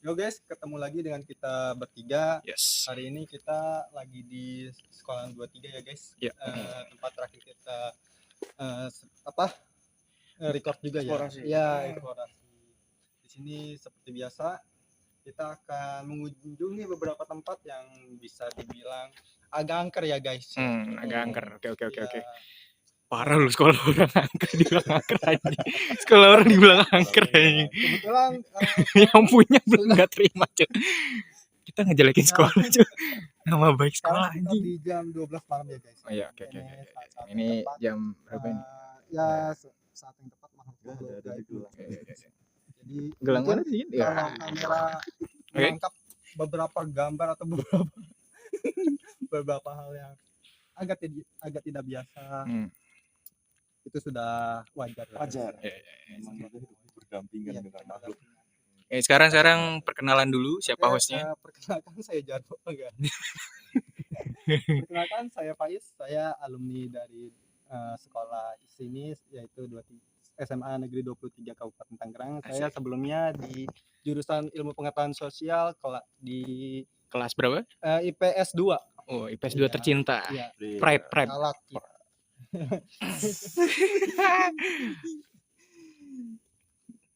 Yo guys, ketemu lagi dengan kita bertiga. Yes. Hari ini kita lagi di sekolah 23 ya guys. Ya. Tempat terakhir kita record juga Eksplorasi. ya. Ya, eksplorasi. Di sini seperti biasa kita akan mengunjungi beberapa tempat yang bisa dibilang agak angker ya guys. Agak angker. Oke. Ya, Parah lu sekolah orang angker dibilang angker aja. Sekolah orang dibilang angker aja. kebetulan Yang punya belum nggak terima cuy. Kita ngejelekin sekolah cuy. Nama baik sekolah sekarang kita anjing. di jam 12 malam ya guys. Oh iya, oke. Saat-saat Ini yang tepat. jam berapa ini? Ya saat yang tepat malam Ada di gelang. Jadi Gelang mungkin mana sih? kalau kamera menangkap beberapa gambar atau beberapa hal yang agak tidak biasa, itu sudah wajar. Memang itu berdampingan dengan makhluk. Sekarang perkenalan dulu siapa hostnya? Perkenalkan saya Jarwo enggak. Perkenalkan saya Faiz, saya alumni dari sekolah sini yaitu SMA Negeri 23 Kabupaten Tangerang. Saya sebelumnya di jurusan Ilmu Pengetahuan Sosial di Kelas berapa? IPS 2. Oh, IPS 2 tercinta. Iya. Pride. Alat kita.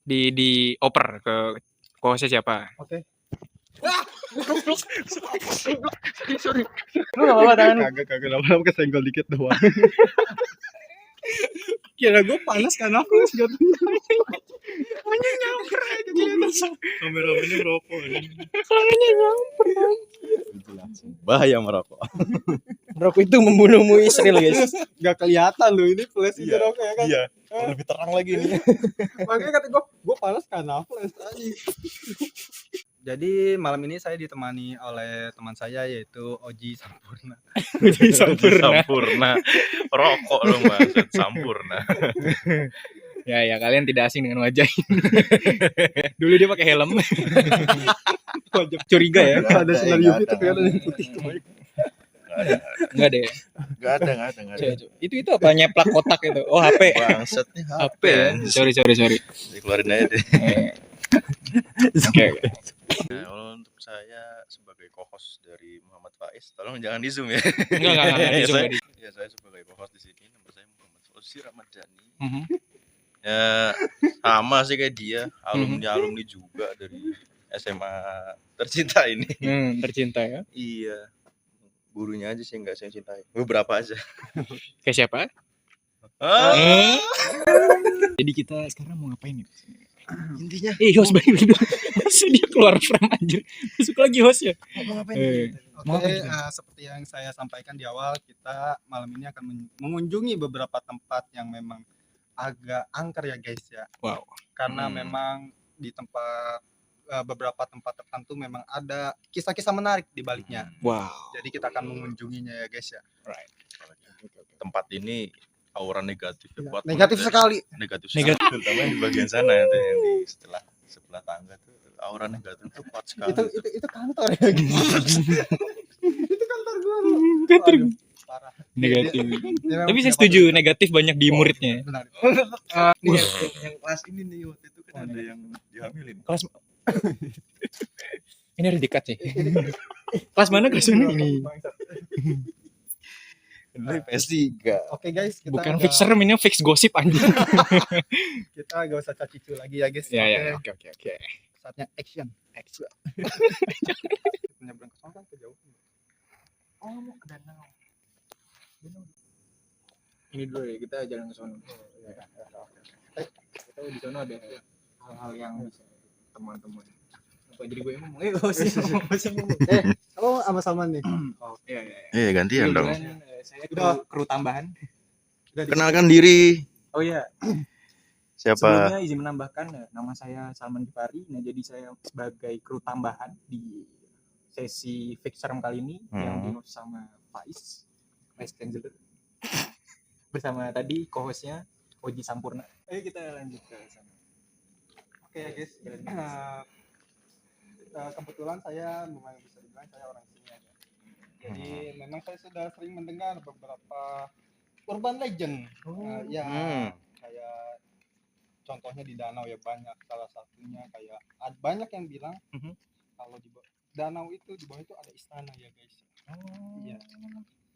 Di oper ke hostnya siapa? Oke. Sorry. Lu enggak apa-apa tangan. Kagak lama kesenggol dikit doang. Kira gue panas kan aku segala. Hanya nyamper aja kelihatan. Kameramennya merokok. Hanya nyamper. Bahaya merokok. Rokok itu membunuhmu Israel guys. Gak kelihatan loh ini flash itu rokok ya kan. Iya. Lebih terang lagi nih. Makanya kata gue panas karena flash tadi. Jadi malam ini saya ditemani oleh teman saya yaitu Oji Sampurna. Sampurna. Rokok lu maksud Sampurna. Ya kalian tidak asing dengan wajah ini. Dulu dia pakai helm. Wajah Curiga ya. ada sinar UV itu kelihatan yang putih. Enggak deh. Enggak ada. Itu apa nyeplak kotak itu? Oh, HP. Bangsat nih HP ya. Sorry. Dikeluarin aja deh. Oke. Nah, kalau untuk saya sebagai co-host dari Muhammad Faiz, tolong jangan di Zoom ya. Enggak. Ya, saya sebagai co-host di sini, nama saya Muhammad Fauzi Ramadhani. Mhm. Ya, sama sih kayak dia, alumni juga dari SMA tercinta ini. Tercinta ya. Iya. Gurunya aja sih enggak saya cintai. Beberapa aja. Kayak siapa? Jadi kita sekarang mau ngapain nih? Intinya Host balik dulu. Masa dia keluar frame anjir. Masuk lagi host ya. mau ngapain? Oke, seperti yang saya sampaikan di awal, kita malam ini akan mengunjungi beberapa tempat yang memang agak angker ya guys ya. Wow. Karena memang di beberapa tempat tertentu memang ada kisah-kisah menarik di baliknya. Wow. Jadi kita akan mengunjunginya ya guys ya. Right. Tempat ini aura negatif ya, buat Negatif sekali. negatif terutama di bagian sana itu yang di sebelah tangga tuh aura negatif tuh kuat sekali. Itu kantor ya. Itu kantor gua. Kantor Parah. negatif. Dia Tapi saya memang setuju negatif banyak di muridnya. benar. Yang kelas ini nih waktu itu kan ada yang dihamilin. Kelas ini harus dikat sih. Kelas mana kelas ini? Ini PS3. Oke guys, kita Bukan fix serem, ini fix gosip anjing. kita gak usah cacicu lagi ya guys. Ya, oke. Saatnya action. Menyeberang ke sana kan kejauhan. Oh, mau ke danau. Ini dulu ya, kita jalan ke sana. Kita di sana ada hal-hal yang bisa teman-teman. Apa jadi gue yang ngomong? Oh, sama-sama nih. Oh, iya. Iya, gantian dong. Saya kru tambahan. Kenalkan diri. Oh iya. Siapa? Sebelumnya izin menambahkan nama saya Salman Gifari. Nah, jadi saya sebagai kru tambahan di sesi Fix Serem kali ini yang di-host sama Faiz Kanjeler. Bersama tadi co-hostnya Oji Sampurna. Ayo kita lanjut ke sana. Oke ya guys. Kebetulan saya memang bisa dibilang saya orang sini aja. Jadi memang saya sudah sering mendengar beberapa urban legend. Kayak contohnya di danau ya banyak, salah satunya kayak banyak yang bilang kalau di danau itu di bawah itu ada istana ya guys. Iya,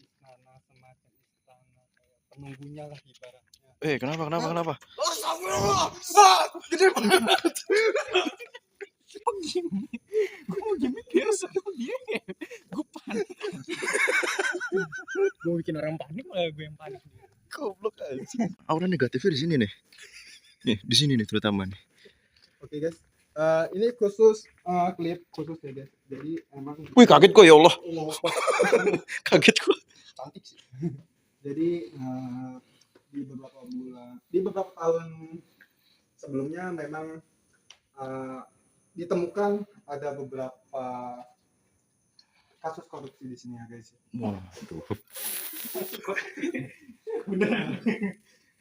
istana, semacam istana kayak penunggunya lah ibaratnya. Kenapa? Gede banget. Gue mau gimmick biasa tuh dia. Gue panik. Gue bikin orang panik malah gue yang panik. Goblok aja. Aura negatifnya di sini nih. Nih, di sini nih terutama nih. Oke guys, ini khusus klip khusus ya guys. Jadi emang Wih, kaget gua ya Allah. Oh, Kaget gua. cantik sih. Jadi di beberapa tahun sebelumnya memang ditemukan ada beberapa kasus korupsi di sini ya guys. Waduh.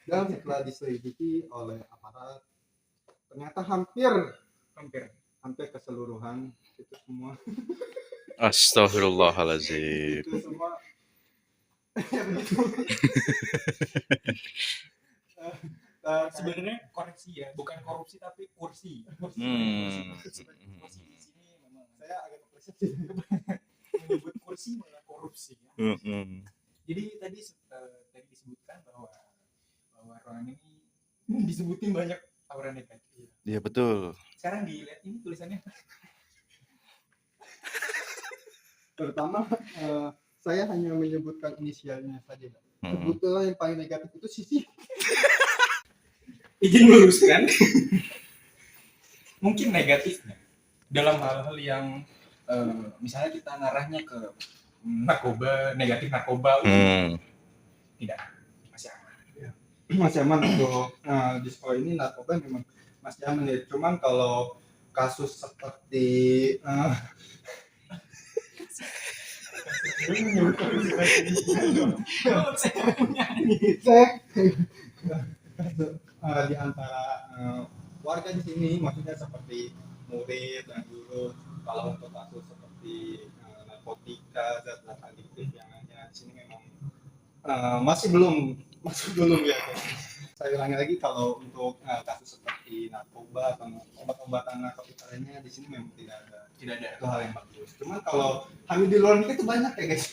Dan setelah diselidiki oleh aparat, ternyata hampir keseluruhan itu semua Astagfirullahalazim. itu semua ya begitu. Sebenarnya koreksi ya, bukan korupsi tapi kursi. Kursi di sini memang Saya agak kepreset menyebut kursi malah korupsi ya. Jadi tadi disebutkan bahwa ruangan ini disebutin banyak aura negatif. Iya betul. Sekarang dilihat ini tulisannya. Pertama, saya hanya menyebutkan inisialnya saja. Kebetulan yang paling negatif itu Sisi. Izin meluruskan. Mungkin negatifnya dalam hal-hal yang misalnya kita ngarahnya ke narkoba, negatif narkoba, tidak, masih aman. Masih aman untuk di sekolah ini narkoba memang masih aman ya. Cuman kalau kasus seperti di antara warga di sini, maksudnya seperti murid dan guru, kalau untuk kasus seperti narkotika, zat-zat adiktif yang ada di sini memang masih belum ya. Saya ulangi lagi, kalau untuk kasus seperti narkoba atau obat-obatan narkotika lainnya di sini memang tidak ada itu hal yang bagus. Cuman kalau hamil di luar nikah itu banyak ya guys.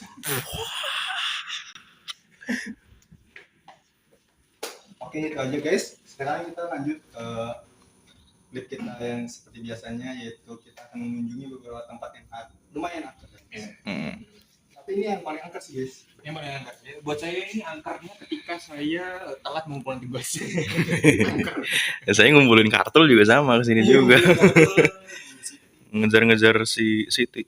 Oke, itu aja guys. Sekarang kita lanjut ke klip kita yang seperti biasanya, yaitu kita akan mengunjungi beberapa tempat yang lumayan angker. Tapi ini yang paling angker sih guys. Yang paling angker. Buat saya ini angkernya ketika saya telat mengumpulkan tugas. Ya, saya ngumpulin kartul juga sama kesini juga. Ngejar-ngejar si Siti.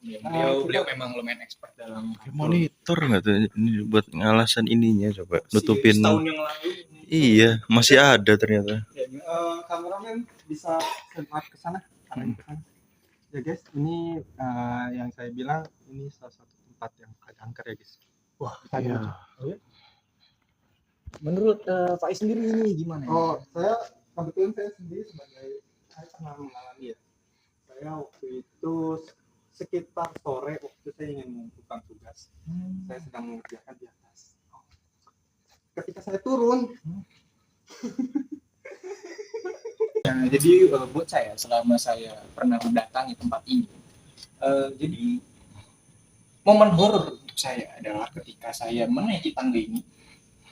Beliau memang lumayan expert dalam Monitor nggak tuh ini buat ngalasan ininya, coba nutupin. Setahun yang lalu. Iya, masih ada ternyata. Kameramen bisa sempat ke sana, arahin ke sana. Ya guys, ini yang saya bilang ini salah satu tempat yang agak angker ya guys. Wah, iya. Menurut Faiz sendiri ini gimana? Oh, kebetulan saya sendiri saya pernah mengalami ya. Saya waktu itu sekitar sore, waktu itu saya ingin mengumpulkan tugas. Saya sedang mengerjakan di atas. Ketika saya turun, jadi buat saya selama saya pernah mendatangi tempat ini, jadi momen horor untuk saya adalah ketika saya menaiki tangga ini.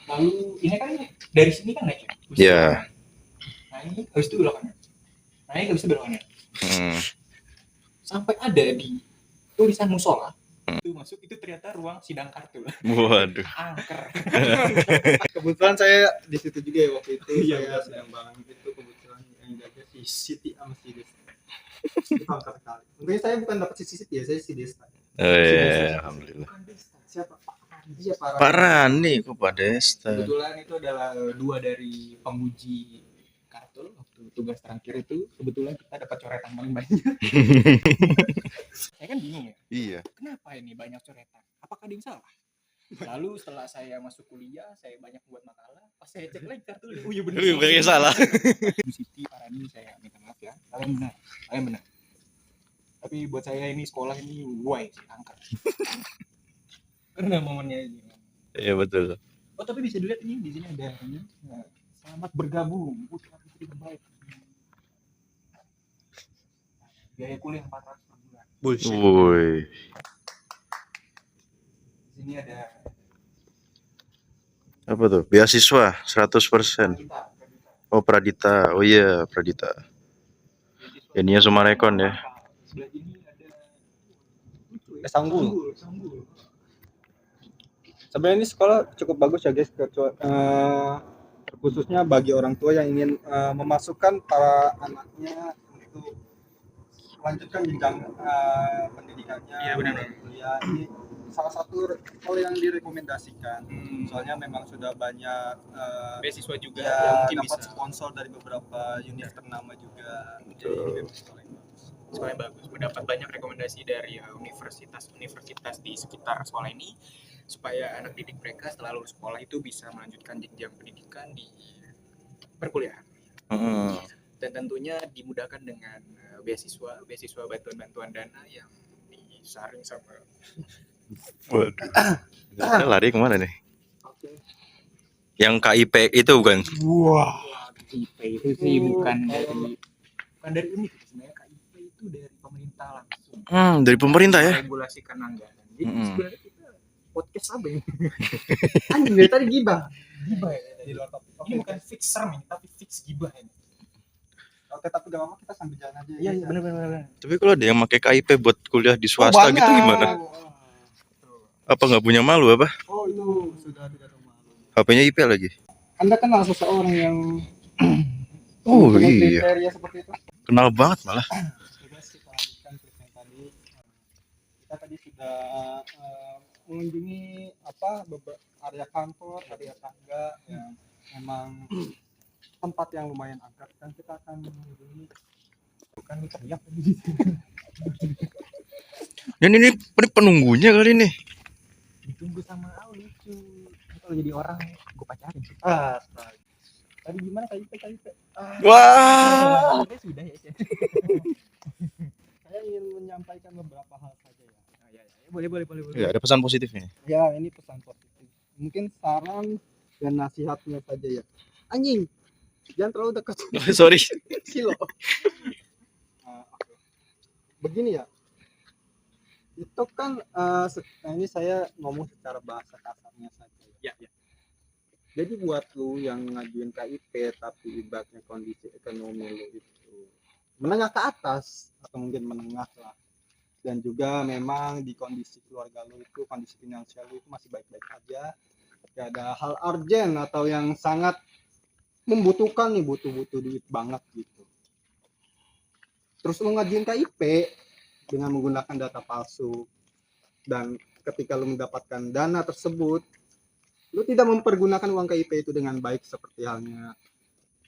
Lalu ini kan dari sini kan naik ya. Iya. Naik, habis itu belok kanan. Naik, habis itu belok kanan. Sampai ada di tulisan musola. Itu masuk, itu ternyata ruang sidang kartu. Waduh. Angker. kebetulan saya di situ juga ya waktu itu. Iya, Saya benar. sedang bangun itu, kebetulan yang jaga si Siti sama si Desta. Itu angker sekali. Untungnya saya bukan dapat si Siti ya, saya si Desta. Oh iya, alhamdulillah. Bukan Desta. Siapa? Dia Pak Rani kok Pak Desta. Kebetulan itu adalah dua dari penguji kartu waktu tugas terakhir itu. Kebetulan kita dapat coretan paling banyak. Saya kan bingung ya. Iya. Kenapa ini banyak coretan? Apakah ada yang salah? Lalu setelah saya masuk kuliah, saya banyak buat makalah. Pas saya cek lagi kartu, oh iya benar. Banyak salah. Bu Siti, Pak Rani, saya minta maaf ya. Kalian benar. Tapi buat saya ini sekolah ini why sih angker. Karena momennya ini. Iya betul. Oh tapi bisa dilihat ini di sini ada ini Selamat bergabung putra putri terbaik. Biaya kuliah 400 per bulan. Bullshit. Woi. Di sini ada Apa tuh? Beasiswa 100%. kita. Oh, Pradita. Oh iya, Pradita. Ininya Sumarekon ya. Sebelah ini ada lucu ya. Sanggul. Sanggul. Sebenarnya ini sekolah cukup bagus ya guys, khususnya bagi orang tua yang ingin memasukkan para anaknya untuk melanjutkan jenjang pendidikannya. Iya, benar. Kuliah ini salah satu hal yang direkomendasikan. Soalnya memang sudah banyak Beasiswa juga ya, yang mungkin dapat bisa. sponsor dari beberapa unit ternama juga. Betul. Jadi memang sekolah yang bagus. Sekolah yang bagus, mendapat banyak rekomendasi dari universitas-universitas di sekitar sekolah ini supaya anak didik mereka setelah lulus sekolah itu bisa melanjutkan jenjang pendidikan di perkuliahan. Dan tentunya dimudahkan dengan beasiswa bantuan dana yang disaring sama. Waduh. Kita lari kemana nih? Oke. Yang KIP itu bukan? Wah, KIP itu sih bukan dari ini sebenarnya. KIP itu dari pemerintah langsung. Dari pemerintah ya? Regulasikan anggaran. Jadi sebenarnya kita podcast apa ya? Anjing dari tadi gibah ya. Di luar topik. Ini bukan fix serem ini, tapi fix gibah ini. Oke, tapi gak apa-apa, kita sambil jalan aja. Iya, ya. benar. Tapi kalau ada yang pakai KIP buat kuliah di swasta gitu gimana? Apa nggak punya malu apa? Oh, itu sudah tidak ada malu. HP-nya IP lagi? Anda kenal seseorang yang Oh mempunyai iya, kriteria seperti itu? kenal banget malah. Guys, kita lanjutkan ke yang tadi. Kita tadi sudah mengunjungi beberapa area kantor, area tangga yang memang tempat yang lumayan angker, dan kita akan mengunjungi bukan teriak tadi. Dan ini penunggunya kali ini. Ditunggu sama lucu. Kalau jadi orang gue pacarin sih. Astaga. Tadi gimana KIP? Wah. Sudah ya. Saya ingin menyampaikan beberapa hal saja ya. Boleh. Ya, ada pesan positifnya. Ya, ini pesan positif. Mungkin saran dan nasihatnya saja ya. Anjing, jangan terlalu dekat. Sorry. Silo. Oke. Begini ya. Itu kan ini saya ngomong secara bahasa kasarnya saja ya. Ya. Jadi buat lu yang ngajuin KIP tapi ibaratnya kondisi ekonomi lu itu menengah ke atas atau mungkin menengah lah, dan juga memang di kondisi keluarga lu itu, kondisi finansial lu itu masih baik-baik aja, gak ada hal urgent atau yang sangat membutuhkan nih, butuh duit banget gitu, terus lu ngajuin KIP dengan menggunakan data palsu, dan ketika lu mendapatkan dana tersebut lu tidak mempergunakan uang KIP itu dengan baik, seperti halnya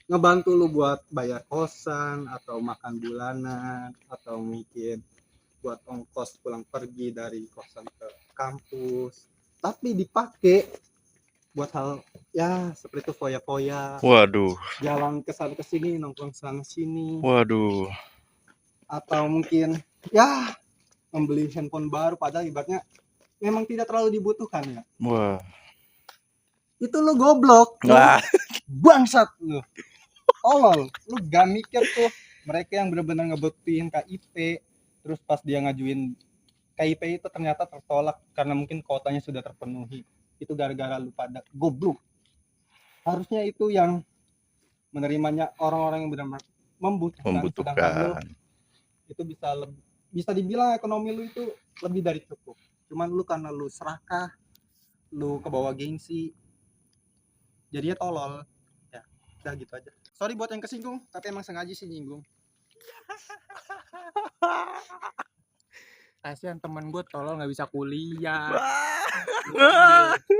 ngebantu lu buat bayar kosan atau makan bulanan atau mungkin buat ongkos pulang pergi dari kosan ke kampus, tapi dipakai buat hal ya seperti itu, foya-foya, Waduh. jalan ke sana ke sini, nongkrong sana sini, Waduh. atau mungkin ya membeli handphone baru padahal ibaratnya memang tidak terlalu dibutuhkan ya. Wah. Itu lu goblok. Wah. Bangsat lu. Tolol, lu gak mikir tuh mereka yang benar-benar ngebuktiin KIP, terus pas dia ngajuin KIP itu ternyata tertolak karena mungkin kuotanya sudah terpenuhi. Itu gara-gara lu pada goblok. Harusnya itu yang menerimanya orang-orang yang benar-benar membutuhkan. Membutuhkan. Itu bisa dibilang ekonomi lu itu lebih dari cukup. Cuman lu karena lu serakah, lu kebawa gengsi, jadinya tolol. Ya, udah gitu aja. Sorry buat yang kesinggung, tapi emang sengaja sih nyinggung. Kasihan temen gue tolol nggak bisa kuliah.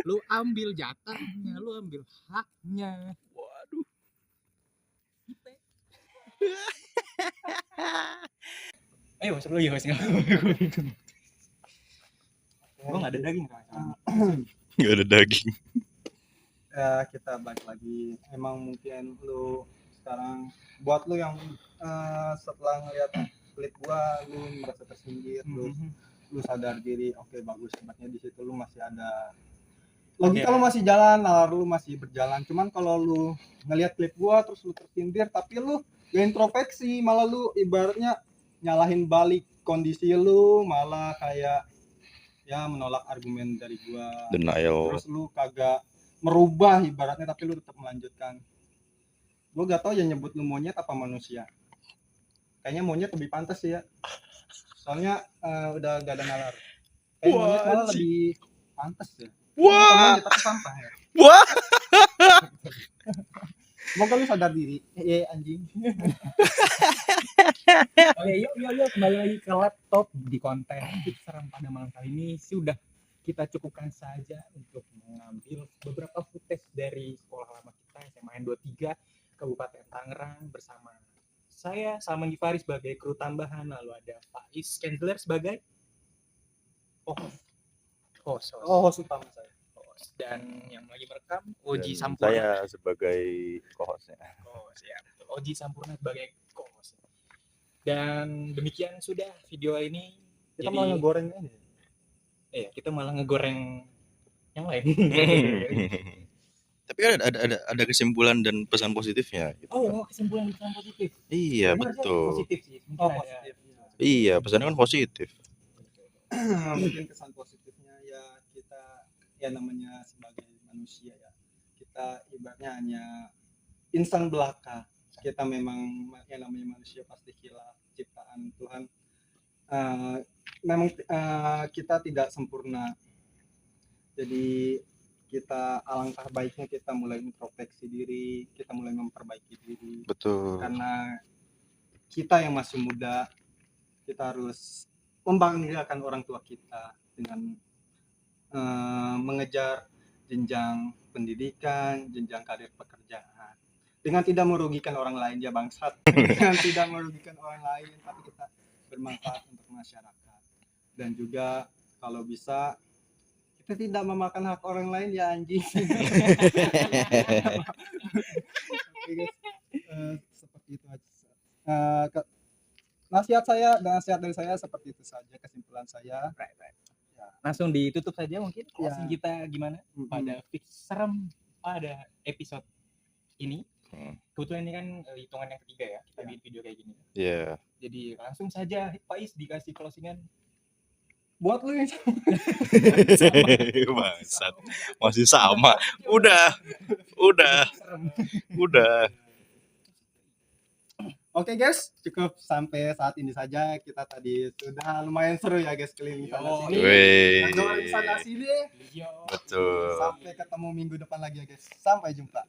Lu ambil jatahnya, lu ambil haknya. Waduh. Ayo masuk lagi hostnya. Gue nggak ada daging kan? Nggak ada daging. Kita balik lagi. Emang mungkin lu sekarang, buat lu yang setelah ngeliat klip gua lu merasa tersinggir, lu sadar diri, oke bagus, hebatnya di situ lu masih ada logika lu masih jalan, nalar lu masih berjalan. Cuman kalau lu ngelihat klip gua terus lu tersindir tapi lu gak introspeksi, malah lu ibaratnya nyalahin balik kondisi lu, malah kayak ya menolak argumen dari gua. Denial. Terus lu kagak merubah ibaratnya tapi lu tetap melanjutkan. Gua gak tahu ya nyebut lu monyet apa manusia. Kayaknya monyet lebih pantas sih ya. Soalnya udah gak ada nalar. Kayak monyet Wah, malah anjing. lebih pantas ya. Wah, Bukan monyet tapi sampah ya. wah. Semoga lu sadar diri. Anjing. Oke, yuk kembali lagi ke laptop di konten Serem pada malam kali ini. Sudah kita cukupkan saja untuk mengambil beberapa footage dari sekolah lama kita SMA N23 Kabupaten Tangerang bersama saya Salman Gifari sebagai kru tambahan, lalu ada Faiz Kendler sebagai host Host utama saya. dan yang lagi merekam Oji Dan Sampurna. saya sebagai co-hostnya. Oji Sampurna sebagai co-host. Dan demikian sudah video ini. Kita Jadi, malah ngegoreng ini. kita malah ngegoreng yang lain. Tapi kan ada kesimpulan dan pesan positifnya. Gitu. Oh, kesimpulan positif. Iya, Benar, betul. Positif sih. Mungkin Oh, ada- positif. Iya, pesannya kan positif. Mungkin kesan positifnya ya kita ya namanya sebagai manusia ya. Kita ibaratnya hanya insan belaka. Kita memang yang namanya manusia pasti hilaf, ciptaan Tuhan. Memang kita tidak sempurna. Jadi kita alangkah baiknya kita mulai introspeksi diri, kita mulai memperbaiki diri. Betul. Karena kita yang masih muda, kita harus membanggakan orang tua kita dengan mengejar jenjang pendidikan, jenjang karir pekerjaan dengan tidak merugikan orang lain ya bangsat. Dengan tidak merugikan orang lain tapi kita bermanfaat untuk masyarakat. Dan juga kalau bisa kita tidak memakan hak orang lain ya anjing. Oke guys, seperti itu aja. Nasihat saya dan nasihat dari saya seperti itu saja, kesimpulan saya. Langsung ditutup saja mungkin. Ya. Closing kita gimana pada fix serem pada episode ini. Kebetulan ini kan hitungan yang ketiga ya kita bikin video kayak gini. Iya. Jadi langsung saja Faiz dikasih closingan. Buat lu yang Bangsat. Masih sama. Udah. Oke guys, cukup sampai saat ini saja. Kita tadi sudah lumayan seru ya guys keliling sana sini. Wih. Keluar sana sini. Yo. Betul. Sampai ketemu minggu depan lagi ya guys. Sampai jumpa.